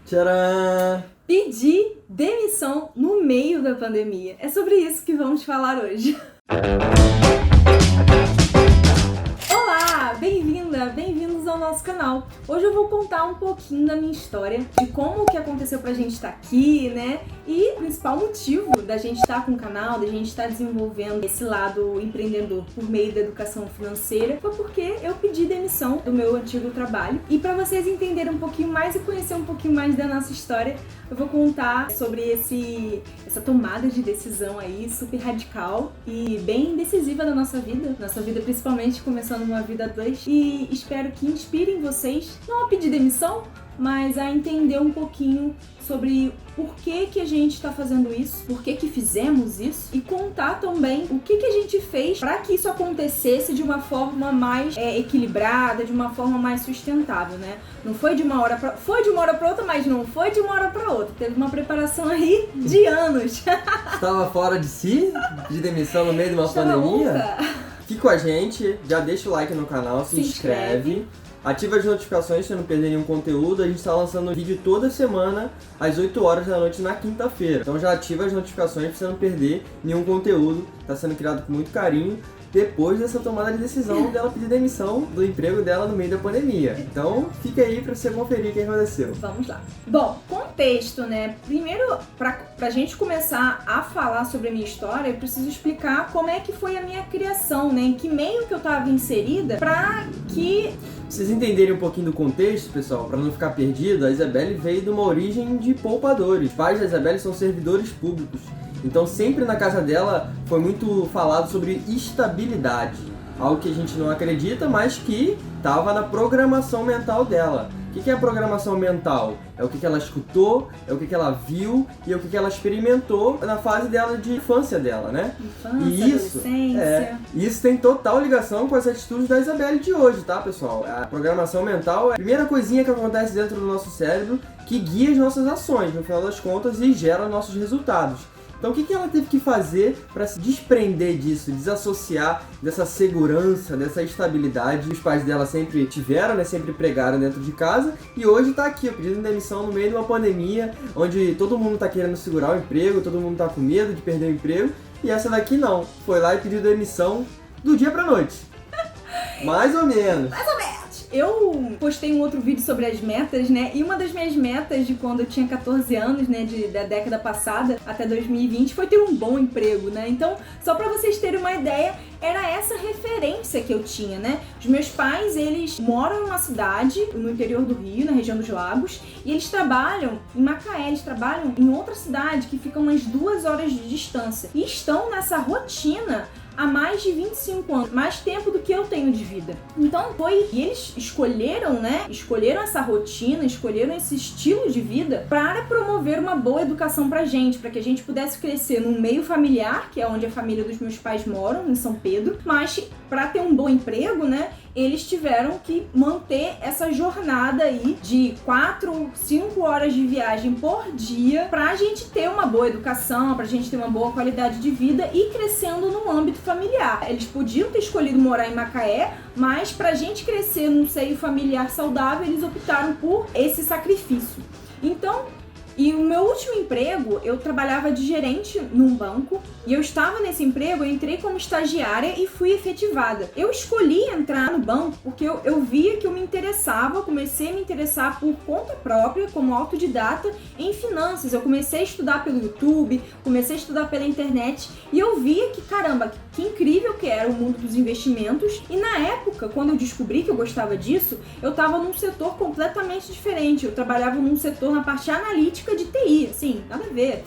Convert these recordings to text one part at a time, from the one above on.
Tcharam! Pedir demissão no meio da pandemia. É sobre isso que vamos falar hoje. Olá, bem-vinda, bem-vindos ao nosso canal. Hoje eu vou contar um pouquinho da minha história, de como que aconteceu pra gente estar aqui, né? E o principal motivo da gente estar com o canal, da gente estar desenvolvendo esse lado empreendedor por meio da educação financeira, foi porque eu pedi demissão do meu antigo trabalho. E para vocês entenderem um pouquinho mais e conhecer um pouquinho mais da nossa história, eu vou contar sobre essa tomada de decisão aí super radical e bem decisiva da nossa vida principalmente começando uma vida a dois. E espero que inspirem vocês, não a pedir demissão, mas a entender um pouquinho sobre por que a gente está fazendo isso, por que fizemos isso e contar também o que a gente fez para que isso acontecesse de uma forma mais equilibrada, de uma forma mais sustentável, né? Não foi de uma hora para outra, mas não foi de uma hora para outra. Teve uma preparação aí de anos. Estava fora de si? De demissão no meio de uma pandemia? Louca. Fique com a gente, já deixa o like no canal, se inscreve. Ativa as notificações pra não perder nenhum conteúdo. A gente está lançando vídeo toda semana às 8 horas da noite na quinta-feira. Então já ativa as notificações pra você não perder nenhum conteúdo. Está sendo criado com muito carinho depois dessa tomada de decisão dela pedir demissão do emprego dela no meio da pandemia. Então fica aí pra você conferir o que aconteceu. Vamos lá. Bom, contexto, né? Primeiro, pra gente começar a falar sobre a minha história, eu preciso explicar como é que foi a minha criação, né? Em que meio que eu tava inserida pra que... Pra vocês entenderem um pouquinho do contexto, pessoal, para não ficar perdido, a Isabelle veio de uma origem de poupadores. Os pais da Isabelle são servidores públicos. Então sempre na casa dela foi muito falado sobre estabilidade. Algo que a gente não acredita, mas que estava na programação mental dela. O que é a programação mental? É o que ela escutou, é o que ela viu e é o que ela experimentou na fase dela de infância dela, né? Infância, adolescência. Isso tem total ligação com as atitudes da Isabelle de hoje, tá, pessoal? A programação mental é a primeira coisinha que acontece dentro do nosso cérebro que guia as nossas ações, no final das contas, e gera nossos resultados. Então o que ela teve que fazer para se desprender disso, desassociar dessa segurança, dessa estabilidade que os pais dela sempre tiveram, né? Sempre pregaram dentro de casa, e hoje tá aqui, pedindo demissão no meio de uma pandemia, onde todo mundo tá querendo segurar o emprego, todo mundo tá com medo de perder o emprego, e essa daqui não, foi lá e pediu demissão do dia pra noite. Mais ou menos. Eu postei um outro vídeo sobre as metas, né? E uma das minhas metas de quando eu tinha 14 anos, né? Da década passada até 2020 foi ter um bom emprego, né? Então, só pra vocês terem uma ideia, era essa referência que eu tinha, né? Os meus pais, eles moram numa cidade no interior do Rio, na região dos Lagos, e eles trabalham em Macaé, eles trabalham em outra cidade que fica umas 2 horas de distância. E estão nessa rotina há mais de 25 anos, mais tempo do que eu tenho de vida. Então e eles escolheram, né? Escolheram essa rotina, escolheram esse estilo de vida para promover uma boa educação pra gente, para que a gente pudesse crescer num meio familiar, que é onde a família dos meus pais moram, em São Pedro, mas para ter um bom emprego, né? Eles tiveram que manter essa jornada aí de 4, 5 horas de viagem por dia pra gente ter uma boa educação, pra gente ter uma boa qualidade de vida e crescendo no âmbito familiar. Eles podiam ter escolhido morar em Macaé, mas pra gente crescer num seio familiar saudável, eles optaram por esse sacrifício. Então, e o meu último emprego, eu trabalhava de gerente num banco e eu estava nesse emprego, eu entrei como estagiária e fui efetivada. Eu escolhi entrar no banco porque eu via que eu me interessava, comecei a me interessar por conta própria, como autodidata, em finanças. Eu comecei a estudar pelo YouTube, comecei a estudar pela internet e eu via que, caramba, que incrível que era o mundo dos investimentos. E na época, quando eu descobri que eu gostava disso, eu estava num setor completamente diferente. Eu trabalhava num setor na parte analítica de TI, assim, nada a ver.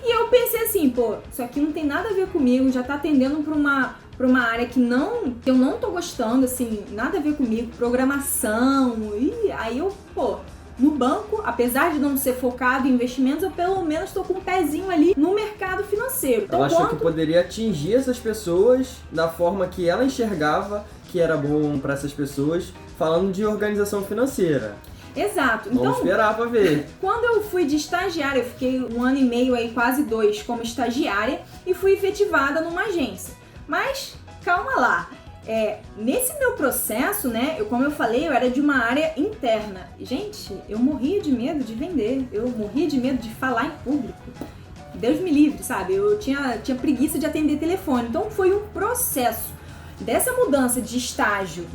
E eu pensei assim, pô, isso aqui não tem nada a ver comigo, já tá atendendo pra uma área que eu não tô gostando, assim, nada a ver comigo, programação, e aí eu, pô, no banco, apesar de não ser focado em investimentos, eu pelo menos tô com um pezinho ali no mercado financeiro. Então, ela achou que poderia atingir essas pessoas da forma que ela enxergava que era bom para essas pessoas, falando de organização financeira. Exato. Vamos esperar pra ver. Quando eu fui de estagiária, eu fiquei 1 ano e meio, aí, quase 2, como estagiária e fui efetivada numa agência. Mas, calma lá. Nesse meu processo, né, como eu falei, eu era de uma área interna. Gente, eu morria de medo de vender, eu morria de medo de falar em público. Deus me livre, sabe? Eu tinha preguiça de atender telefone. Então foi um processo. Dessa mudança de estágio,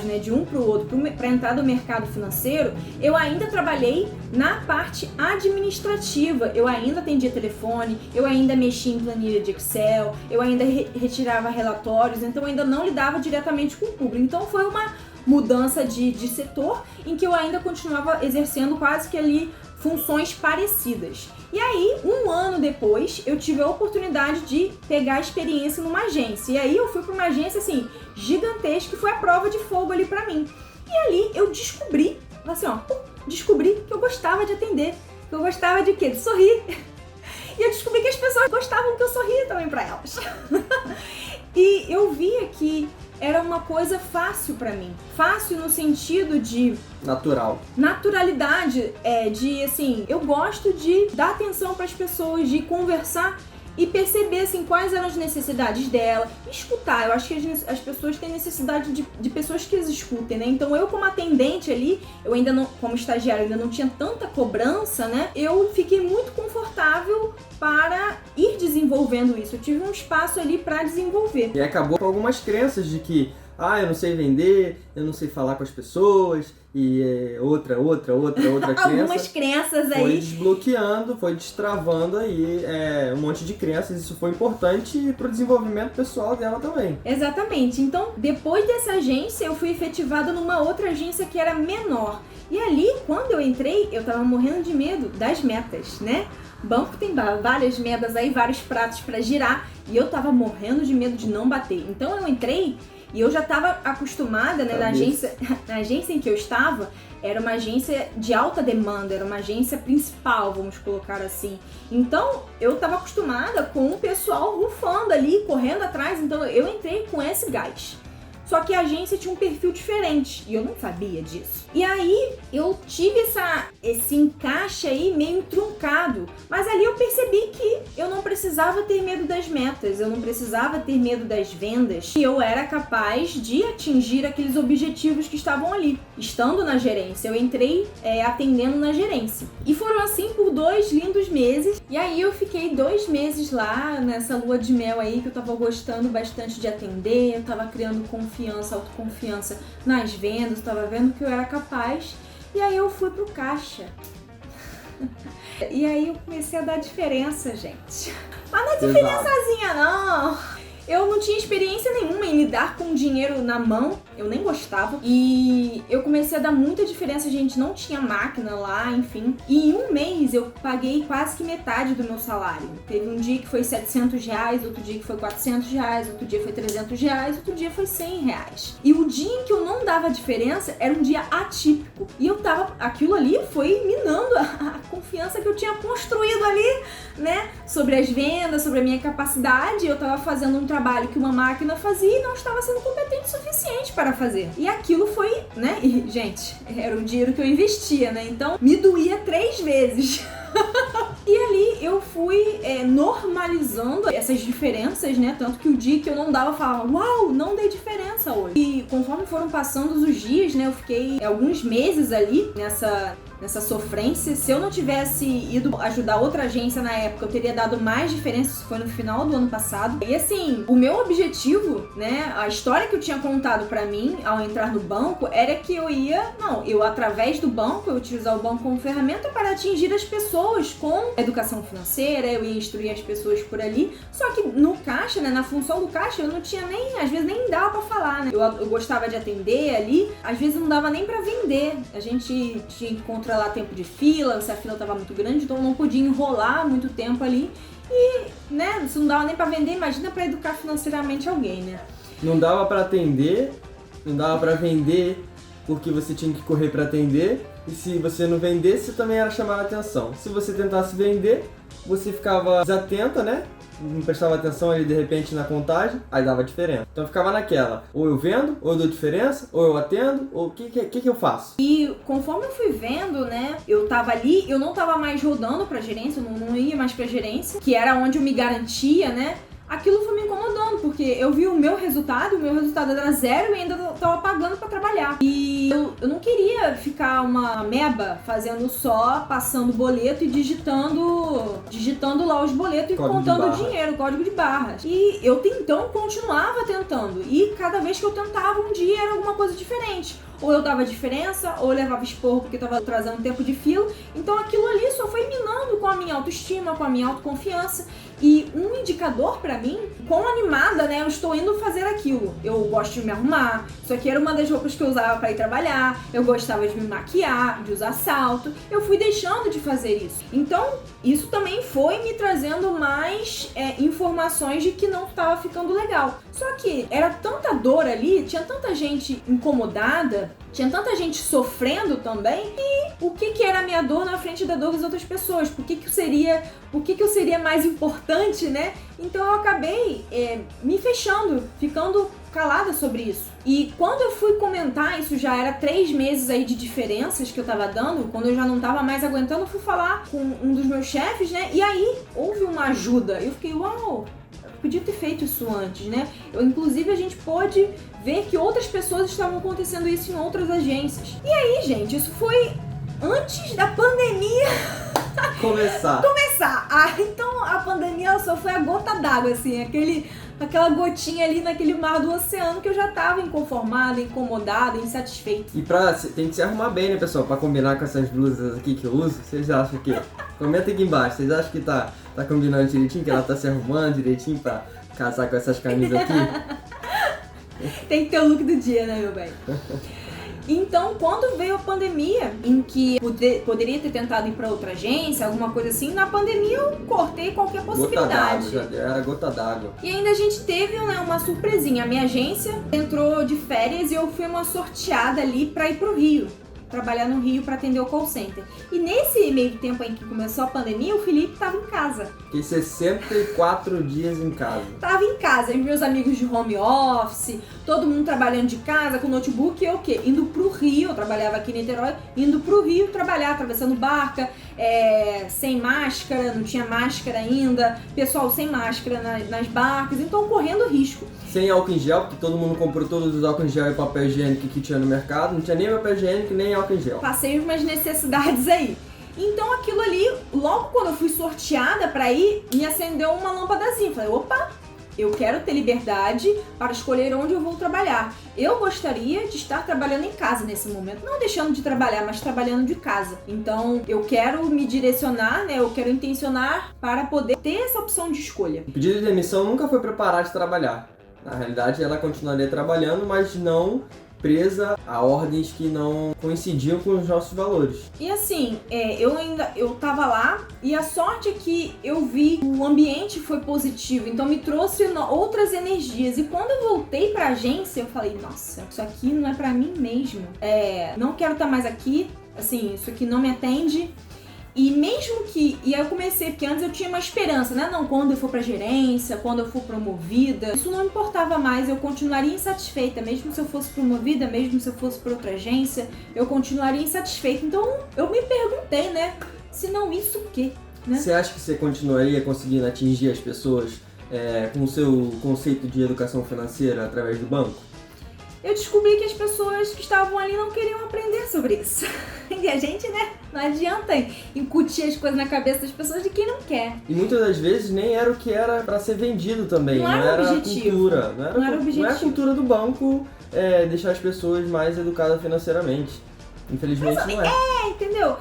né, de um para o outro, para entrar no mercado financeiro, eu ainda trabalhei na parte administrativa. Eu ainda atendia telefone, eu ainda mexia em planilha de Excel, eu ainda retirava relatórios, então eu ainda não lidava diretamente com o público. Então foi uma mudança de setor em que eu ainda continuava exercendo quase que ali funções parecidas. E aí, um ano depois, eu tive a oportunidade de pegar a experiência numa agência. E aí eu fui para uma agência, assim, gigantesca, que foi a prova de fogo ali pra mim. E ali eu descobri, descobri que eu gostava de atender. Que eu gostava de quê? De sorrir. E eu descobri que as pessoas gostavam que eu sorria também pra elas. E eu via que era uma coisa fácil pra mim. Fácil no sentido de... naturalidade, de assim, eu gosto de dar atenção pras pessoas, de conversar e perceber assim, quais eram as necessidades dela, escutar. Eu acho que as pessoas têm necessidade de pessoas que as escutem, né? Então eu, como atendente ali, eu ainda não, como estagiária, ainda não tinha tanta cobrança, né? Eu fiquei muito confortável para ir desenvolvendo isso. Eu tive um espaço ali para desenvolver. E acabou com algumas crenças de que eu não sei vender, eu não sei falar com as pessoas, e outra crença. Algumas crenças aí. Foi desbloqueando, foi destravando aí um monte de crenças. Isso foi importante pro desenvolvimento pessoal dela também. Exatamente. Então, depois dessa agência, eu fui efetivada numa outra agência que era menor. E ali, quando eu entrei, eu tava morrendo de medo das metas, né? O banco tem várias metas aí, vários pratos para girar, e eu tava morrendo de medo de não bater. Então eu entrei e eu já estava acostumada, né, na agência em que eu estava, era uma agência de alta demanda, era uma agência principal, vamos colocar assim. Então, eu estava acostumada com o pessoal rufando ali, correndo atrás, então eu entrei com esse gás. Só que a agência tinha um perfil diferente e eu não sabia disso. E aí eu tive esse encaixe aí meio truncado. Mas ali eu percebi que eu não precisava ter medo das metas, eu não precisava ter medo das vendas. E eu era capaz de atingir aqueles objetivos que estavam ali. Estando na gerência, eu entrei atendendo na gerência. E foram assim por 2 lindos meses. E aí eu fiquei 2 meses lá nessa lua de mel aí que eu tava gostando bastante de atender, eu tava criando autoconfiança nas vendas, tava vendo que eu era capaz, e aí eu fui pro caixa. E aí eu comecei a dar diferença, gente. Mas não é diferençazinha, não. Eu não tinha experiência nenhuma em lidar com dinheiro na mão, eu nem gostava. E eu comecei a dar muita diferença, gente, não tinha máquina lá, enfim. E em um mês eu paguei quase que metade do meu salário. Teve um dia que foi R$700, outro dia que foi R$400, outro dia foi R$300, outro dia foi R$100. E o dia em que eu não dava diferença era um dia atípico. E aquilo ali foi minando a confiança que eu tinha construído ali, né? Sobre as vendas, sobre a minha capacidade. Eu tava fazendo um trabalho que uma máquina fazia e não estava sendo competente o suficiente para fazer. E aquilo foi, né? E, gente, era o dinheiro que eu investia, né? Então, me doía 3 vezes. E ali eu fui normalizando essas diferenças, né? Tanto que o dia que eu não dava, eu falava, uau, não dei diferença hoje. E conforme foram passando os dias, né? Eu fiquei alguns meses ali nessa sofrência. Se eu não tivesse ido ajudar outra agência na época, eu teria dado mais diferença. Isso foi no final do ano passado. E assim, o meu objetivo, né, a história que eu tinha contado pra mim ao entrar no banco era que eu através do banco, eu utilizar o banco como ferramenta para atingir as pessoas com educação financeira, eu ia instruir as pessoas por ali. Só que no caixa, né, na função do caixa, eu não tinha às vezes nem dava pra falar, né. Eu gostava de atender ali, às vezes não dava nem pra vender. A gente tinha que controlar tempo de fila, se a fila estava muito grande, então não podia enrolar muito tempo ali e, né, se não dava nem para vender, imagina para educar financeiramente alguém, né? Não dava para atender, não dava para vender porque você tinha que correr para atender, e se você não vendesse, também era chamar a atenção. Se você tentasse vender, você ficava desatenta, né? Não prestava atenção ali de repente na contagem, aí dava diferença. Então ficava naquela, ou eu vendo, ou eu dou diferença, ou eu atendo, ou o que eu faço? E conforme eu fui vendo, né, eu tava ali, eu não tava mais rodando pra gerência, eu não ia mais pra gerência, que era onde eu me garantia, né? Aquilo foi me incomodando, porque eu vi o meu resultado era 0 e ainda tava pagando pra trabalhar. E eu não queria ficar uma ameba fazendo só, passando boleto e digitando lá os boletos e contando o dinheiro, código de barras. E eu então continuava tentando. E cada vez que eu tentava, um dia era alguma coisa diferente. Ou eu dava diferença, ou eu levava esporro porque eu tava atrasando tempo de fila. Então aquilo ali só foi minando com a minha autoestima, com a minha autoconfiança. E um indicador pra mim, quão animada, né, eu estou indo fazer aquilo. Eu gosto de me arrumar, isso aqui era uma das roupas que eu usava pra ir trabalhar, eu gostava de me maquiar, de usar salto. Eu fui deixando de fazer isso. Então, isso também foi me trazendo mais informações de que não estava ficando legal. Só que era tanta dor ali, tinha tanta gente incomodada, tinha tanta gente sofrendo também, e o que era a minha dor na frente da dor das outras pessoas? Por que eu seria mais importante, né? Então eu acabei me fechando, ficando calada sobre isso. E quando eu fui comentar, isso já era 3 meses aí de diferenças que eu tava dando, quando eu já não tava mais aguentando, eu fui falar com um dos meus chefes, né? E aí houve uma ajuda. Eu fiquei, uau, podia ter feito isso antes, né? Inclusive, a gente pôde ver que outras pessoas estavam acontecendo isso em outras agências. E aí, gente, isso foi antes da pandemia começar. Então a pandemia só foi a gota d'água, assim, aquela gotinha ali naquele mar do oceano que eu já tava inconformada, incomodada, insatisfeita. E tem que se arrumar bem, né, pessoal? Pra combinar com essas blusas aqui que eu uso, vocês acham que... Comenta aqui embaixo, vocês acham que tá combinando direitinho, que ela tá se arrumando direitinho pra casar com essas camisas aqui? Tem que ter o look do dia, né, meu bem? Então, quando veio a pandemia, em que poderia ter tentado ir para outra agência, alguma coisa assim, na pandemia eu cortei qualquer possibilidade. Gota d'água, era gota d'água. E ainda a gente teve, né, uma surpresinha. A minha agência entrou de férias e eu fui uma sorteada ali para ir pro Rio. Trabalhar no Rio para atender o call center. E nesse meio tempo em que começou a pandemia, o Felipe tava em casa. Fiquei 64 dias em casa. Tava em casa, e meus amigos de home office, todo mundo trabalhando de casa, com notebook, e eu o quê? Indo pro Rio, eu trabalhava aqui em Niterói, indo pro Rio trabalhar, atravessando barca, sem máscara, não tinha máscara ainda, pessoal sem máscara nas barcas, então correndo risco. Sem álcool em gel, porque todo mundo comprou todos os álcool em gel e papel higiênico que tinha no mercado, não tinha nem papel higiênico, nem álcool em gel. Passei umas necessidades aí. Então aquilo ali, logo quando eu fui sorteada pra ir, me acendeu uma lâmpadazinha. Falei, opa, eu quero ter liberdade para escolher onde eu vou trabalhar. Eu gostaria de estar trabalhando em casa nesse momento. Não deixando de trabalhar, mas trabalhando de casa. Então eu quero me direcionar, né? Eu quero intencionar para poder ter essa opção de escolha. O pedido de demissão nunca foi para parar de trabalhar. Na realidade, ela continuaria trabalhando, mas não presa a ordens que não coincidiam com os nossos valores. E assim, eu tava lá e a sorte é que eu vi o ambiente foi positivo, então me trouxe outras energias. E quando eu voltei pra agência, eu falei, nossa, isso aqui não é pra mim mesmo. Não quero estar mais aqui, assim, isso aqui não me atende. E mesmo que... E aí eu comecei, porque antes eu tinha uma esperança, né? Não, quando eu for pra gerência, quando eu for promovida, isso não importava mais, eu continuaria insatisfeita. Mesmo se eu fosse promovida, mesmo se eu fosse pra outra agência, eu continuaria insatisfeita. Então eu me perguntei, né? Se não isso, o quê? Né? Você acha que você continuaria conseguindo atingir as pessoas com o seu conceito de educação financeira através do banco? Eu descobri que as pessoas que estavam ali não queriam aprender sobre isso. E a gente, né, não adianta incutir as coisas na cabeça das pessoas de quem não quer. E muitas das vezes nem era o que era para ser vendido também. Não era a cultura. Não era a cultura do banco deixar as pessoas mais educadas financeiramente. Infelizmente não é. Entendeu?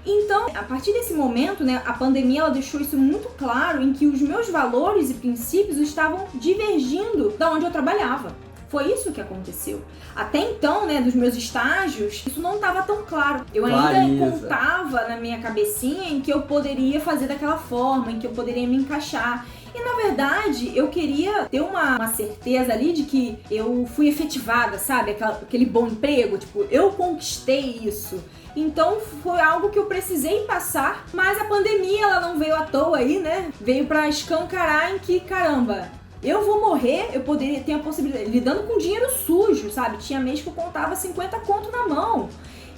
Então, a partir desse momento, né, a pandemia ela deixou isso muito claro em que os meus valores e princípios estavam divergindo da onde eu trabalhava. Foi isso que aconteceu. Até então, né, dos meus estágios, isso não estava tão claro. Eu ainda contava na minha cabecinha em que eu poderia fazer daquela forma, em que eu poderia me encaixar. E na verdade, eu queria ter uma certeza ali de que eu fui efetivada, sabe? Aquele bom emprego, tipo, eu conquistei isso. Então foi algo que eu precisei passar, mas a pandemia ela não veio à toa aí, né? Veio pra escancarar em que, caramba, eu vou morrer, eu poderia ter a possibilidade, lidando com dinheiro sujo, sabe? Tinha mês que eu contava 50 conto na mão.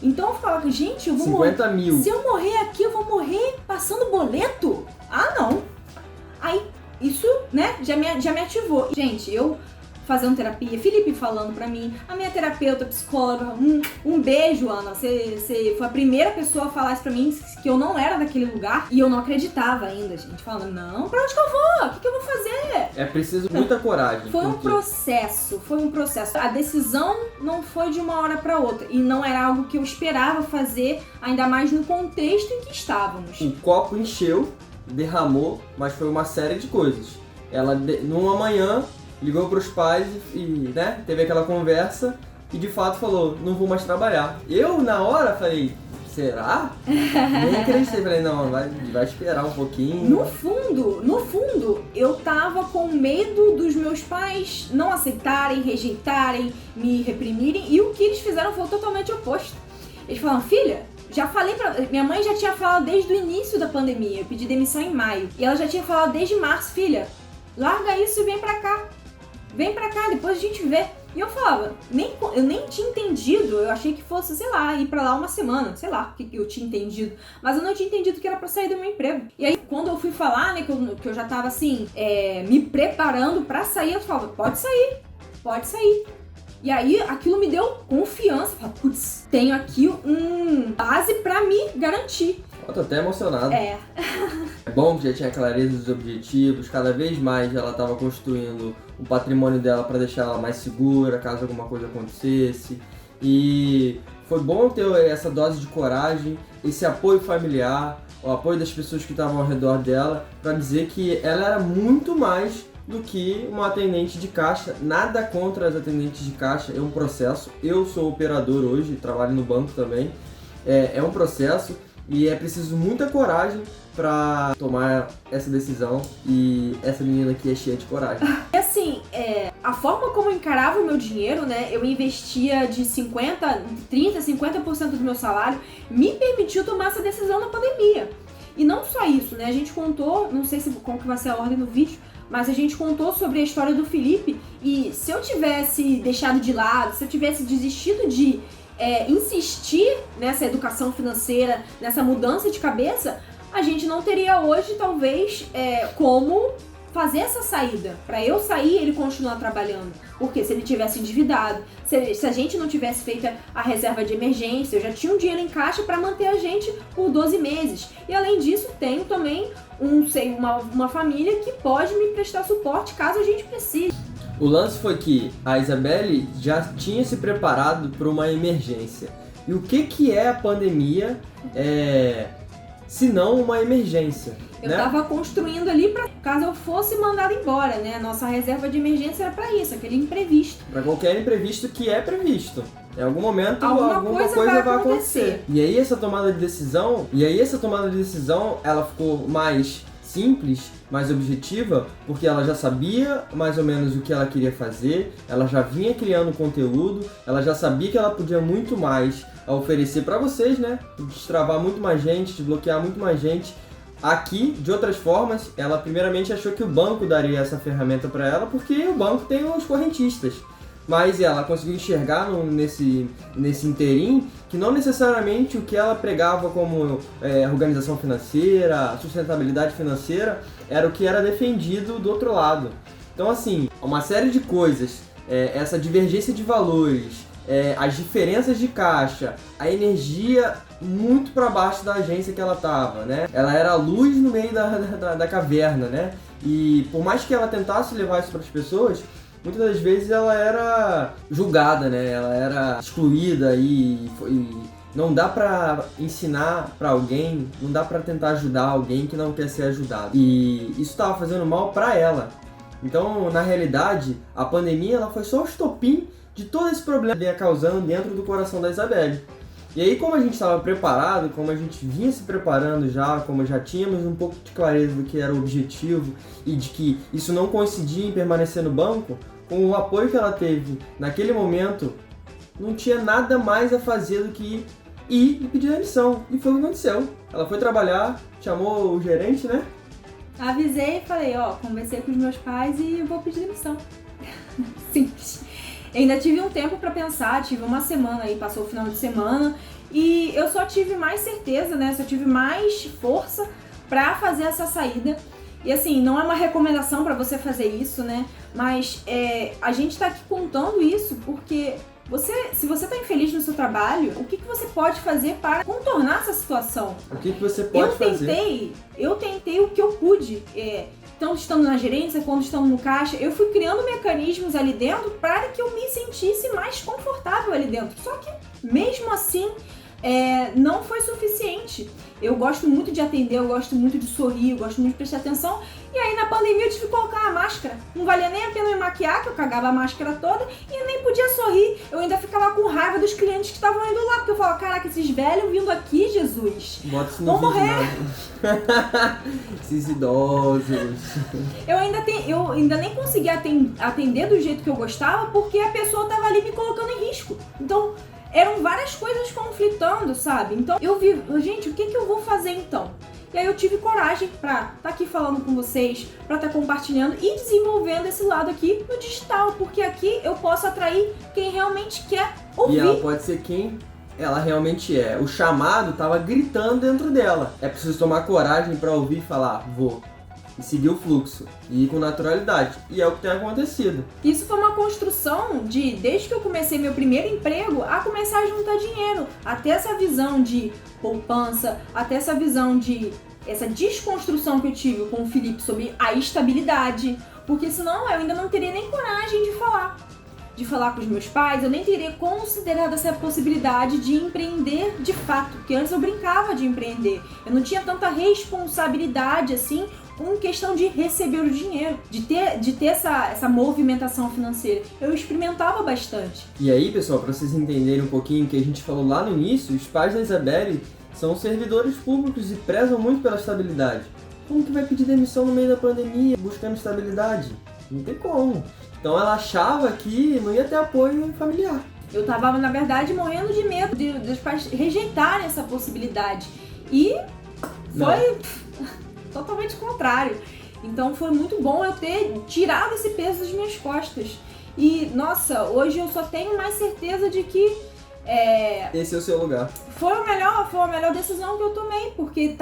Então eu falava, gente, eu vou 50 morrer. mil. Se eu morrer aqui, eu vou morrer passando boleto? Ah, não. Aí isso, né, já me ativou. Gente, eu fazendo terapia, Felipe falando pra mim, a minha terapeuta, psicóloga, um beijo, Ana, você foi a primeira pessoa a falar isso pra mim, que eu não era daquele lugar, e eu não acreditava ainda, gente, falando, não, pra onde que eu vou? O que eu vou fazer? É preciso muita coragem. Foi um processo. A decisão não foi de uma hora pra outra, e não era algo que eu esperava fazer, ainda mais no contexto em que estávamos. O copo encheu, derramou, mas foi uma série de coisas. Ela, numa manhã, ligou pros pais e, né, teve aquela conversa e de fato falou, não vou mais trabalhar. Eu, na hora, falei, será? Nem acreditei, falei, não, vai esperar um pouquinho. No fundo, eu tava com medo dos meus pais não aceitarem, rejeitarem, me reprimirem, e o que eles fizeram foi totalmente oposto. Eles falaram, filha, já falei pra... Minha mãe já tinha falado desde o início da pandemia, eu pedi demissão em maio, e ela já tinha falado desde março, filha, larga isso e vem pra cá. Vem pra cá, depois a gente vê. E eu falava, eu nem tinha entendido, eu achei que fosse, sei lá, ir pra lá uma semana, sei lá o que eu tinha entendido. Mas eu não tinha entendido que era pra sair do meu emprego. E aí, quando eu fui falar, né, que eu já tava assim, me preparando pra sair, eu falava, pode sair. E aí, aquilo me deu confiança. Falei, putz, tenho aqui base pra me garantir. Eu tô até emocionado. É bom que já tinha clareza dos objetivos, cada vez mais ela estava construindo o patrimônio dela para deixar ela mais segura, caso alguma coisa acontecesse. E foi bom ter essa dose de coragem, esse apoio familiar, o apoio das pessoas que estavam ao redor dela, para dizer que ela era muito mais do que uma atendente de caixa. Nada contra as atendentes de caixa, é um processo. Eu sou operador hoje, trabalho no banco também. É um processo e é preciso muita coragem para tomar essa decisão, e essa menina aqui é cheia de coragem. E assim, a forma como eu encarava o meu dinheiro, né, eu investia de 30-50% do meu salário, me permitiu tomar essa decisão na pandemia. E não só isso, né, a gente contou, não sei como que vai ser a ordem do vídeo, mas a gente contou sobre a história do Felipe, e se eu tivesse deixado de lado, se eu tivesse desistido de insistir nessa educação financeira, nessa mudança de cabeça, a gente não teria hoje, talvez, como fazer essa saída. Para eu sair, ele continuar trabalhando. Porque se ele tivesse endividado, se a gente não tivesse feito a reserva de emergência, eu já tinha um dinheiro em caixa para manter a gente por 12 meses. E além disso, tenho também uma família que pode me prestar suporte caso a gente precise. O lance foi que a Isabelle já tinha se preparado para uma emergência. E o que é a pandemia, se não uma emergência? Eu né? tava construindo ali para caso eu fosse mandado embora, né? Nossa reserva de emergência era para isso, aquele imprevisto. Para qualquer imprevisto que é previsto. Em algum momento alguma coisa vai acontecer. E aí essa tomada de decisão, ela ficou mais simples, mais objetiva, porque ela já sabia mais ou menos o que ela queria fazer, ela já vinha criando conteúdo, ela já sabia que ela podia muito mais a oferecer para vocês, né? Destravar muito mais gente, desbloquear muito mais gente. Aqui, de outras formas, ela primeiramente achou que o banco daria essa ferramenta para ela, porque o banco tem os correntistas. Mas ela conseguiu enxergar nesse interim que não necessariamente o que ela pregava como organização financeira, sustentabilidade financeira, era o que era defendido do outro lado. Então, assim, uma série de coisas, essa divergência de valores, as diferenças de caixa, a energia muito para baixo da agência que ela estava, né? Ela era a luz no meio da caverna, né? E por mais que ela tentasse levar isso para as pessoas, muitas das vezes ela era julgada, né? Ela era excluída e não dá pra ensinar pra alguém, não dá pra tentar ajudar alguém que não quer ser ajudado. E isso estava fazendo mal pra ela. Então, na realidade, a pandemia ela foi só o estopim de todo esse problema que vinha causando dentro do coração da Isabelle. E aí, como a gente estava preparado, como a gente vinha se preparando já, como já tínhamos um pouco de clareza do que era o objetivo e de que isso não coincidia em permanecer no banco, com o apoio que ela teve naquele momento, não tinha nada mais a fazer do que ir e pedir demissão. E foi o que aconteceu. Ela foi trabalhar, chamou o gerente, né? Avisei e falei, conversei com os meus pais e vou pedir demissão. Simples. Ainda tive um tempo pra pensar, tive uma semana aí, passou o final de semana, e eu só tive mais certeza, né? Só tive mais força pra fazer essa saída. E assim, não é uma recomendação pra você fazer isso, né? Mas a gente tá aqui contando isso porque se você tá infeliz no seu trabalho, o que você pode fazer para contornar essa situação? O que você pode fazer? Eu tentei o que eu pude. Tanto estando na gerência, quanto estando no caixa, eu fui criando mecanismos ali dentro para que eu me sentisse mais confortável ali dentro. Só que, mesmo assim, não foi suficiente. Eu gosto muito de atender, eu gosto muito de sorrir, eu gosto muito de prestar atenção. E aí, na pandemia, eu tive que colocar a máscara. Não valia nem a pena me maquiar, que eu cagava a máscara toda, e nem podia sorrir. Eu ainda ficava com raiva dos clientes que estavam indo lá, porque eu falava, caraca, esses velhos vindo aqui, Jesus, vão morrer. Esses idosos. Eu ainda nem conseguia atender do jeito que eu gostava, porque a pessoa tava ali me colocando em risco. Então, eram várias coisas conflitando, sabe? Então, eu vi, gente, o que eu vou fazer então? E aí eu tive coragem pra estar aqui falando com vocês, pra estar compartilhando e desenvolvendo esse lado aqui no digital, porque aqui eu posso atrair quem realmente quer ouvir. E ela pode ser quem ela realmente é. O chamado tava gritando dentro dela. É preciso tomar coragem pra ouvir e falar, vou. E seguir o fluxo. E ir com naturalidade. E é o que tem acontecido. Isso foi uma construção desde que eu comecei meu primeiro emprego, a começar a juntar dinheiro. Até essa visão de poupança, até essa visão essa desconstrução que eu tive com o Felipe sobre a estabilidade. Porque senão eu ainda não teria nem coragem de falar com os meus pais, eu nem teria considerado essa possibilidade de empreender de fato, porque antes eu brincava de empreender, eu não tinha tanta responsabilidade assim com questão de receber o dinheiro, de ter essa movimentação financeira. Eu experimentava bastante. E aí, pessoal, para vocês entenderem um pouquinho o que a gente falou lá no início, os pais da Isabelle são servidores públicos e prezam muito pela estabilidade. Como que vai pedir demissão no meio da pandemia buscando estabilidade? Não tem como. Então ela achava que não ia ter apoio familiar. Eu tava, na verdade, morrendo de medo dos pais rejeitarem essa possibilidade. E foi totalmente contrário. Então foi muito bom eu ter tirado esse peso das minhas costas. E, nossa, hoje eu só tenho mais certeza de que esse é o seu lugar. Foi a melhor decisão que eu tomei, porque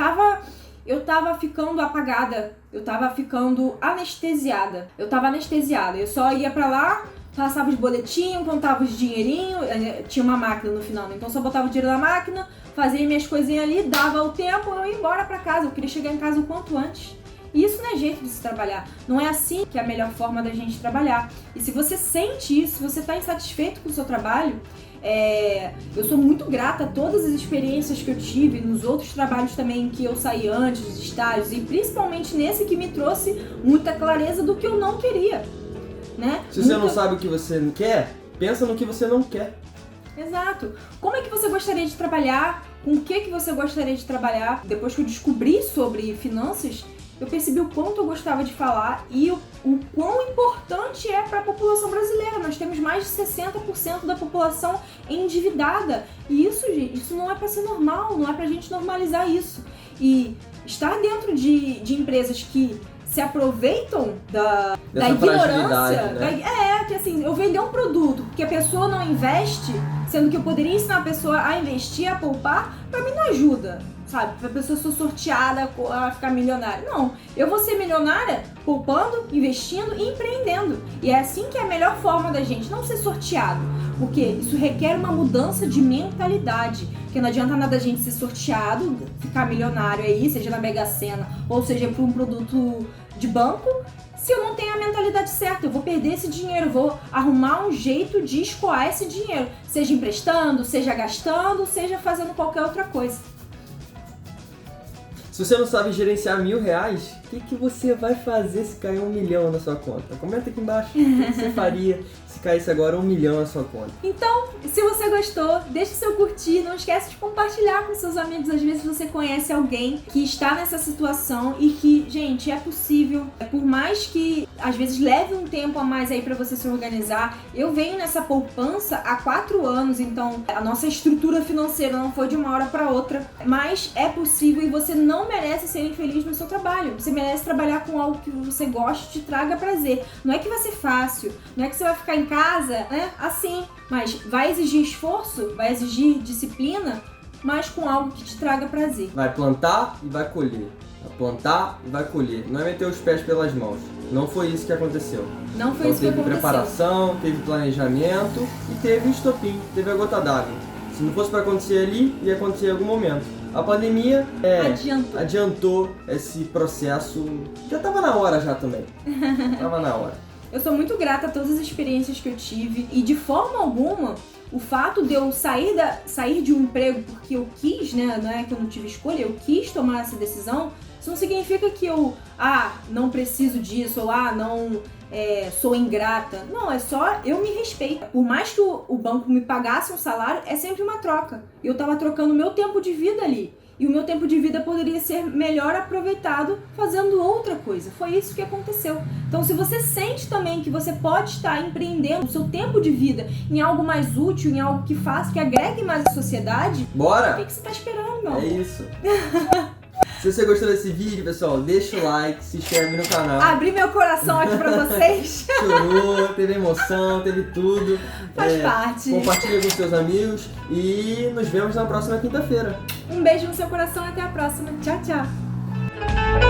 eu tava ficando apagada, eu tava ficando anestesiada. Eu só ia pra lá, passava os boletinhos, contava os dinheirinhos, tinha uma máquina no final, né? Então só botava o dinheiro na máquina, fazia minhas coisinhas ali, dava o tempo, eu ia embora pra casa, eu queria chegar em casa o quanto antes. E isso não é jeito de se trabalhar, não é assim que é a melhor forma da gente trabalhar. E se você sente isso, se você tá insatisfeito com o seu trabalho, eu sou muito grata a todas as experiências que eu tive nos outros trabalhos também que eu saí antes dos estágios e principalmente nesse que me trouxe muita clareza do que eu não queria, né? Se você não sabe o que você quer, pensa no que você não quer. Exato. Como é que você gostaria de trabalhar? Com o que você gostaria de trabalhar? Depois que eu descobri sobre finanças, eu percebi o quanto eu gostava de falar e o quão importante é para a população brasileira. Nós temos mais de 60% da população endividada. E isso, gente, isso não é para ser normal, não é pra gente normalizar isso. E estar dentro de empresas que se aproveitam da ignorância, né? Que assim, eu vender um produto que a pessoa não investe, sendo que eu poderia ensinar a pessoa a investir, a poupar, pra mim não ajuda, sabe? Pra pessoa ser sorteada a ficar milionária. Não, eu vou ser milionária poupando, investindo e empreendendo. E é assim que é a melhor forma da gente não ser sorteado, porque isso requer uma mudança de mentalidade. Porque não adianta nada a gente ser sorteado, ficar milionário aí, seja na Mega Sena ou seja por um produto de banco, se eu não tenho a mentalidade certa. Eu vou perder esse dinheiro, vou arrumar um jeito de escoar esse dinheiro, seja emprestando, seja gastando, seja fazendo qualquer outra coisa. Se você não sabe gerenciar R$1.000, o que você vai fazer se cair 1 milhão na sua conta? Comenta aqui embaixo o que você faria se caísse agora 1 milhão na sua conta. Então, se você gostou, deixe seu curtir, não esquece de compartilhar com seus amigos. Às vezes você conhece alguém que está nessa situação e que, gente, é possível. Por mais que às vezes leve um tempo a mais aí pra você se organizar. Eu venho nessa poupança há 4 anos, então a nossa estrutura financeira não foi de uma hora pra outra, mas é possível e você não merece ser infeliz no seu trabalho. Você merece trabalhar com algo que você goste e te traga prazer. Não é que vai ser fácil, não é que você vai ficar em casa, né, assim, mas vai exigir esforço, vai exigir disciplina, mas com algo que te traga prazer. Vai plantar e vai colher. Vai plantar e vai colher. Não é meter os pés pelas mãos. Não foi isso que aconteceu. Não foi isso que Teve aconteceu. preparação, teve planejamento e teve o estopim, teve a gota d'água. Se não fosse para acontecer ali, ia acontecer em algum momento. A pandemia adiantou esse processo. Já tava na hora já também. Tava na hora. Eu sou muito grata a todas as experiências que eu tive e de forma alguma o fato de eu sair de um emprego porque eu quis, né, não é que eu não tive escolha, eu quis tomar essa decisão, isso não significa que eu, não preciso disso, ou não sou ingrata. Não, é só eu me respeito. Por mais que o banco me pagasse um salário, é sempre uma troca. Eu tava trocando o meu tempo de vida ali. E o meu tempo de vida poderia ser melhor aproveitado fazendo outra coisa. Foi isso que aconteceu. Então, se você sente também que você pode estar empreendendo o seu tempo de vida em algo mais útil, em algo que faça, que agregue mais à sociedade, bora! O que você tá esperando, meu amor? É isso. Se você gostou desse vídeo, pessoal, deixa o like, se inscreve no canal. Abri meu coração aqui pra vocês. Chorou, teve emoção, teve tudo. Faz parte. Compartilha com seus amigos e nos vemos na próxima quinta-feira. Um beijo no seu coração e até a próxima. Tchau, tchau.